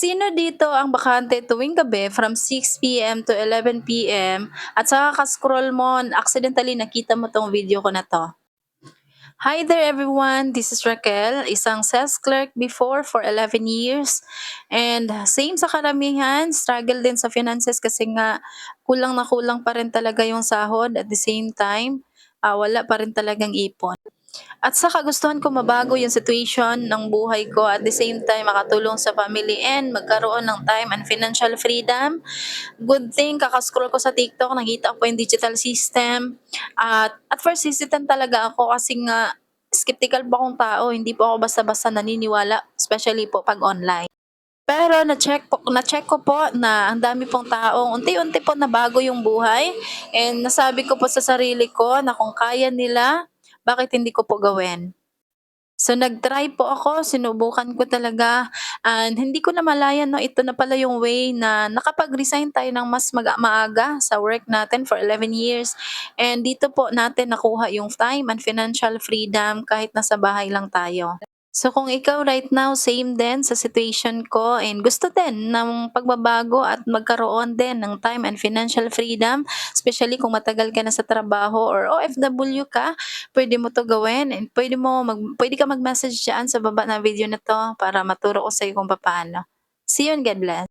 Sino dito ang bakante tuwing gabi from 6 PM to 11 PM at saka ka-scroll mo accidentally nakita mo 'tong video ko na 'to? Hi there everyone, this is Raquel, isang sales clerk before for 11 years. And same sa karamihan, struggle din sa finances kasi nga kulang na kulang pa rin talaga yung sahod at the same time, wala pa rin talagang ipon. At saka gustuhan ko mabago yung situation ng buhay ko at the same time makatulong sa family and magkaroon ng time and financial freedom. Good thing kaka-scroll ko sa TikTok nakita ko yung digital system at first hesitant talaga ako kasi nga skeptical pa akong tao, hindi po ako basta-basta naniniwala, especially po 'pag online. Pero na-check ko po na ang dami pong taong unti-unti po nabago yung buhay and nasabi ko po sa sarili ko na kung kaya nila, bakit hindi ko po gawin? So nag-try po ako, sinubukan ko talaga and hindi ko namalayan 'no, ito na pala yung way na nakapag-resign tayo ng mas maaga sa work natin for 11 years and dito po natin nakuha yung time and financial freedom kahit nasa bahay lang tayo. So kung ikaw right now same din sa situation ko and gusto din ng pagbabago at magkaroon din ng time and financial freedom, especially kung matagal ka na sa trabaho or OFW ka, pwede mo 'to gawin and pwede ka mag-message diyan sa baba ng video na 'to para maturo ko sa'yo kung papaano. See you and God bless.